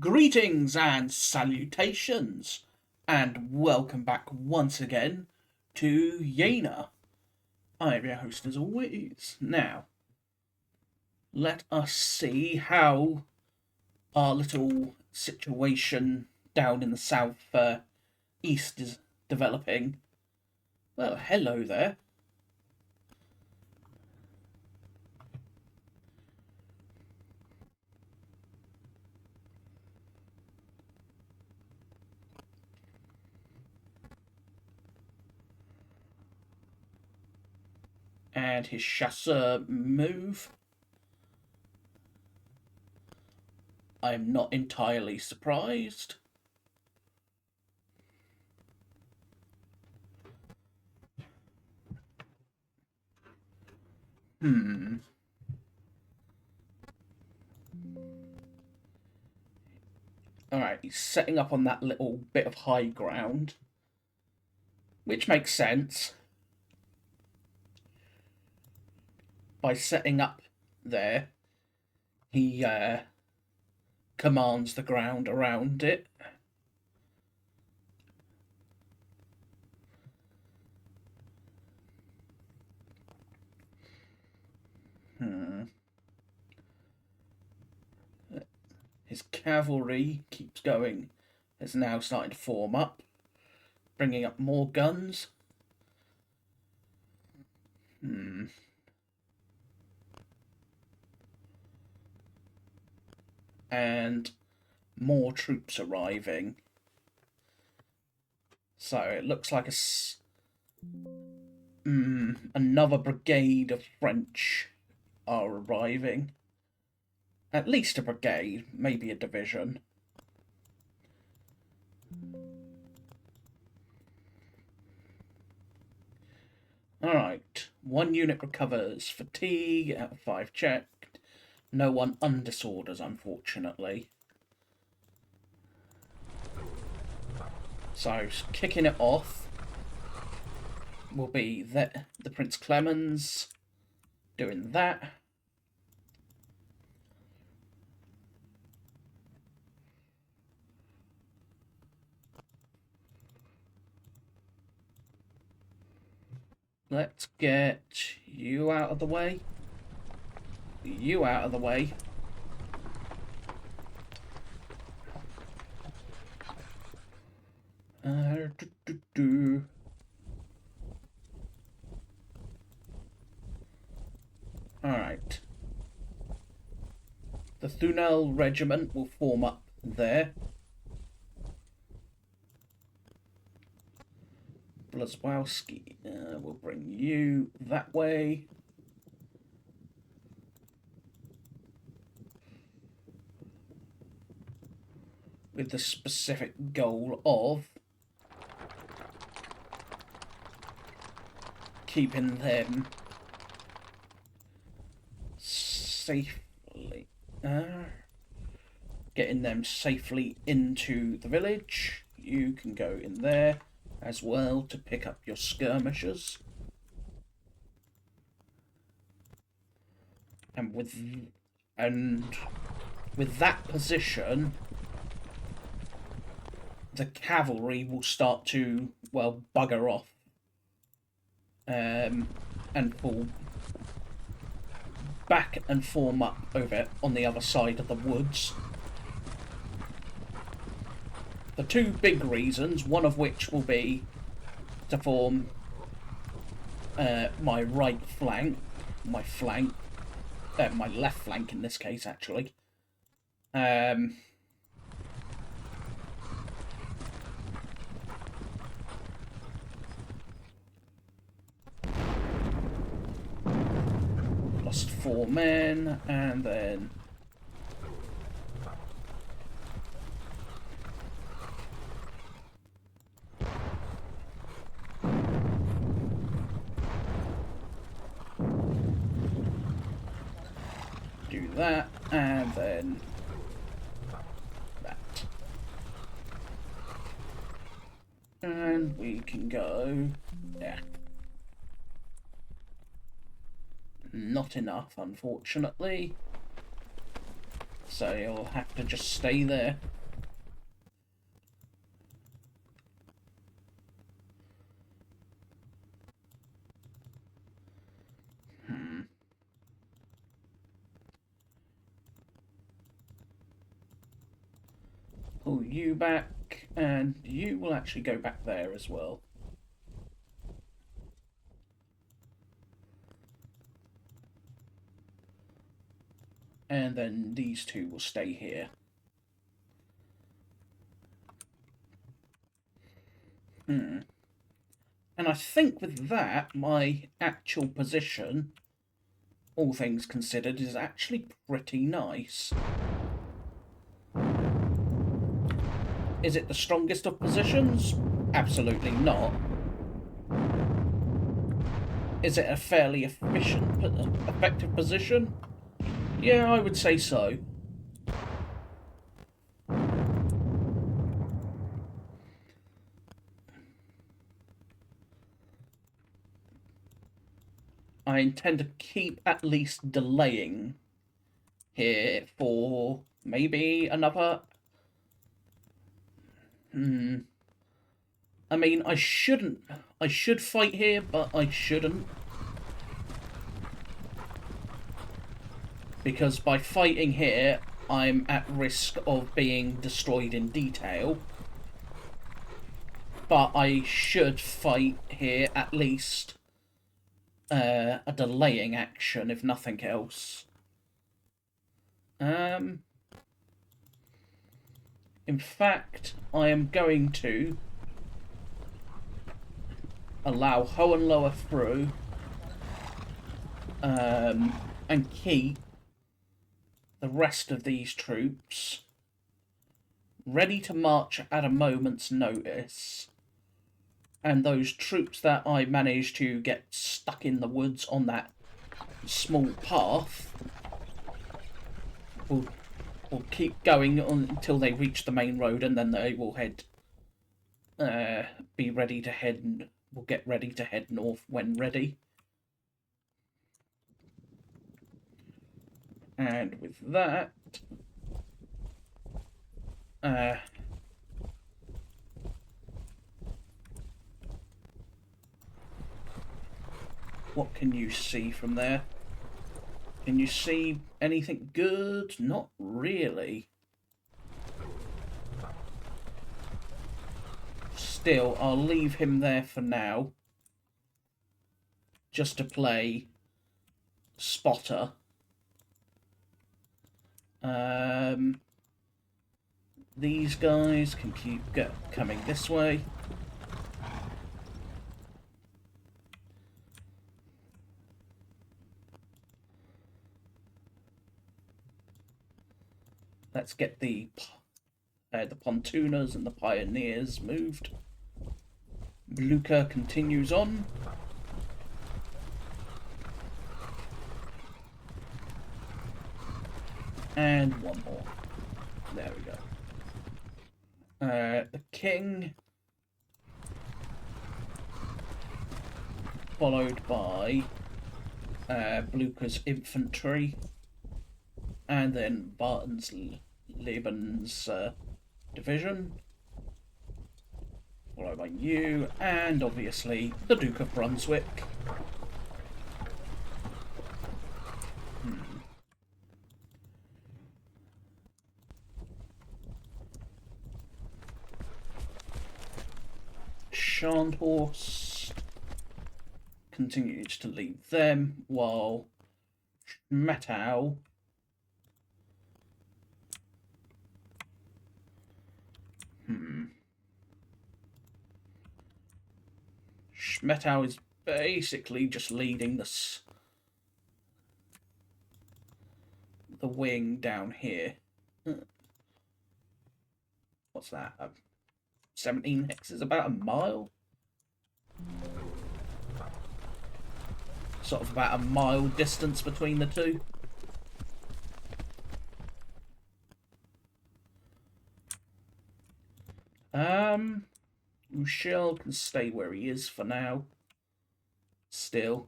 Greetings and salutations, and welcome back once again to Jena. I am your host as always. Now, let us see how our little situation down in the south east is developing. Well, hello there. And his chasseur move. I'm not entirely surprised. Alright, he's setting up on that little bit of high ground, which makes sense. By setting up there, he commands the ground around it. His cavalry keeps going. It's now starting to form up, bringing up more guns. And more troops arriving. So it looks like another brigade of French are arriving. At least a brigade, maybe a division. Alright, 1 unit recovers. Fatigue out of 5 checked. No one undisorders, unfortunately. So, kicking it off will be the Prince Clemens doing that. Let's get you out of the way. You out of the way. Alright. The Thunel Regiment will form up there. Blazwowski will bring you that way. With the specific goal of keeping them safely, getting them safely into the village. You can go in there as well to pick up your skirmishers. And with that position, the cavalry will start to, well, bugger off and fall back and form up over on the other side of the woods. The two big reasons, one of which will be to form my right flank, my left flank in this case, actually. Lost 4 men, and then do that, and then that. And we can go, yeah. Not enough, unfortunately. so he'll have to just stay there. Pull you back, and you will actually go back there as well. And then these two will stay here. And I think with that, my actual position, all things considered, is actually pretty nice. Is it the strongest of positions? Absolutely not. Is it a fairly efficient, effective position? Yeah, I would say so. I intend to keep at least delaying here for maybe another... I mean, I should fight here, but I shouldn't. Because by fighting here, I'm at risk of being destroyed in detail. But I should fight here at least a delaying action, if nothing else. In fact, I am going to allow Hohenlohe through and keep the rest of these troops ready to march at a moment's notice. And those troops that I managed to get stuck in the woods on that small path will keep going on until they reach the main road, and then they will be ready to head. Will get ready to head north when ready. And with that, what can you see from there? Can you see anything good? Not really. Still, I'll leave him there for now, just to play spotter. These guys can keep coming this way. Let's get the pontooners and the pioneers moved. Blucher continues on. And one more. There we go. The king, followed by Blucher's infantry, and then Barton's Leben's division, followed by you, and obviously the Duke of Brunswick. Scharnhorst continues to lead them, while Schmettau Schmettau is basically just leading the wing down here. What's that? 17 hexes, about a mile? Sort of about a mile distance between the two. Michel can stay where he is for now. Still.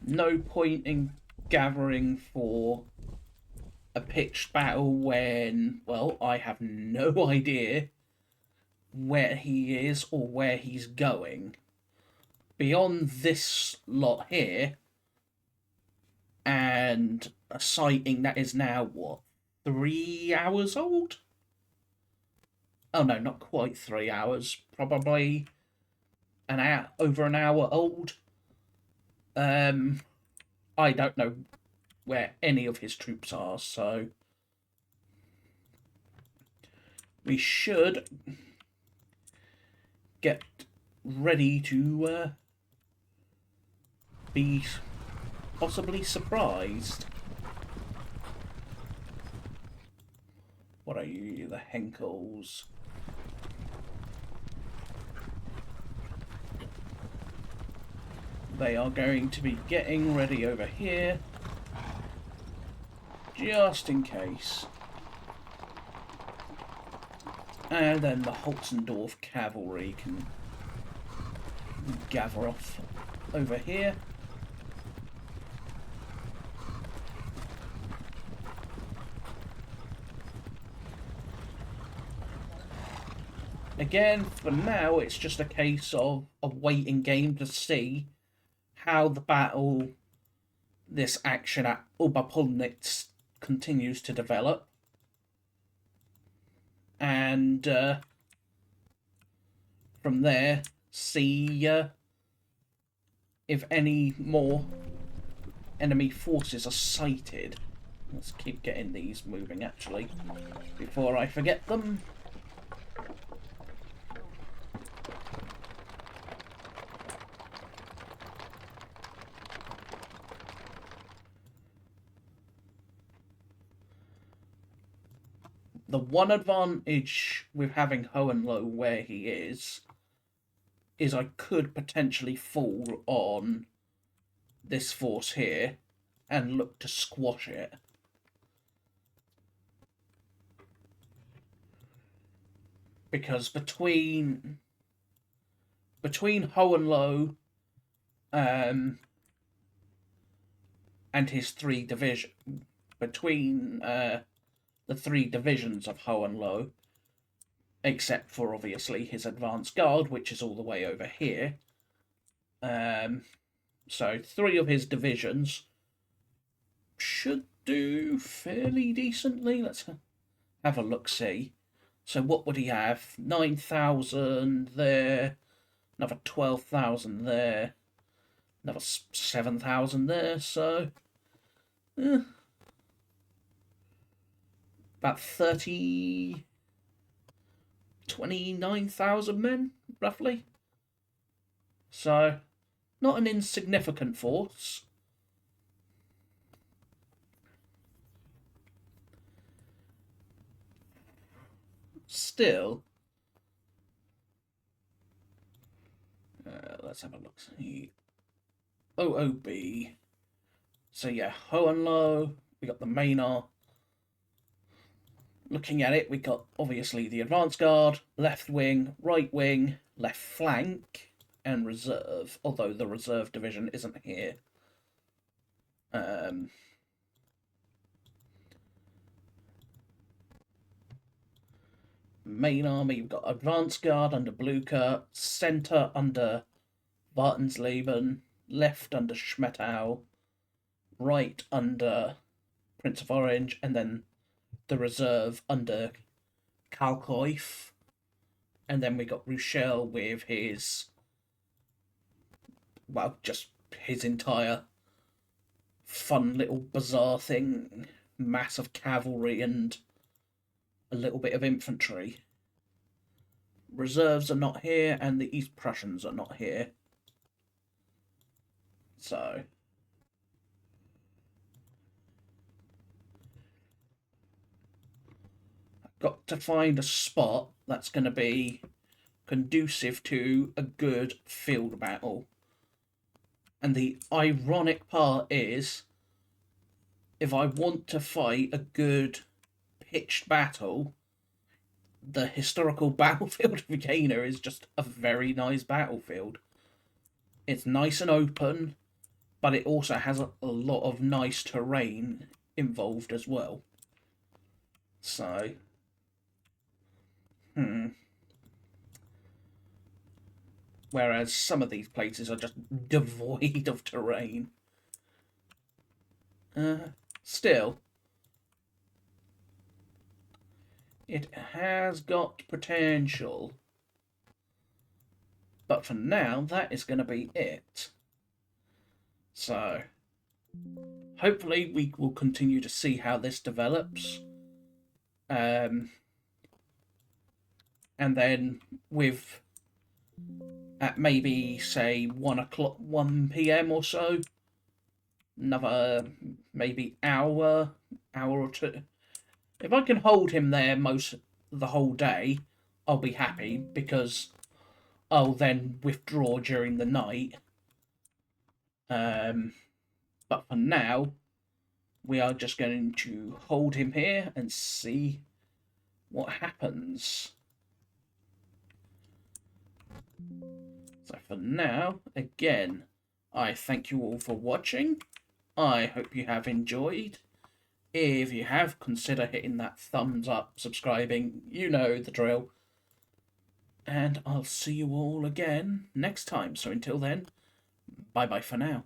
No point in gathering for a pitched battle when, well, I have no idea where he is or where he's going. Beyond this lot here, and a sighting that is now, what, 3 hours old? Oh no, not quite 3 hours. Probably an hour, over an hour old. I don't know where any of his troops are, so we should get ready to be possibly surprised. What are you, the Henkels? They are going to be getting ready over here, just in case. And then the Holzendorf cavalry can gather off over here. Again, for now, it's just a case of a waiting game to see how the battle, this action at Oberpolnitz, continues to develop. And from there, see if any more enemy forces are sighted. Let's keep getting these moving, actually, before I forget them. The one advantage with having Hohenlohe where he is I could potentially fall on this force here and look to squash it. Because between Hohenlohe and his 3 divisions, between the 3 divisions of Hohenlohe, except for obviously his advance guard, which is all the way over here. So 3 of his divisions should do fairly decently. Let's have a look-see. So what would he have? 9,000 there, another 12,000 there, another 7,000 there, so about 29,000 men, roughly. So, not an insignificant force. Still, let's have a look. See. OOB. So yeah, Hohenlohe, we got the Maynard. Looking at it, we got obviously the advance guard, left wing, right wing, left flank, and reserve, although the reserve division isn't here. Main army, we've got advance guard under Blucher, centre under Wartensleben, left under Schmettau, right under Prince of Orange, and then the reserve under Kalkoif. And then we got Rochelle with his, well, just his entire fun little bizarre thing, mass of cavalry and a little bit of infantry. Reserves are not here, and the East Prussians are not here. So I've got to find a spot that's going to be conducive to a good field battle. And the ironic part is, if I want to fight a good pitched battle, the historical battlefield of Jena is just a very nice battlefield. It's nice and open. but it also has a lot of nice terrain involved as well. So, whereas some of these places are just devoid of terrain. Still, it has got potential. But for now, that is going to be it. So, hopefully we will continue to see how this develops. And then with, at maybe, say, 1 p.m. or so, another maybe hour or two. If I can hold him there the whole day, I'll be happy, because I'll then withdraw during the night. But for now, we are just going to hold him here and see what happens. So for now, again, I thank you all for watching. I hope you have enjoyed. If you have, consider hitting that thumbs up, subscribing, you know the drill. And I'll see you all again next time. So until then, bye-bye for now.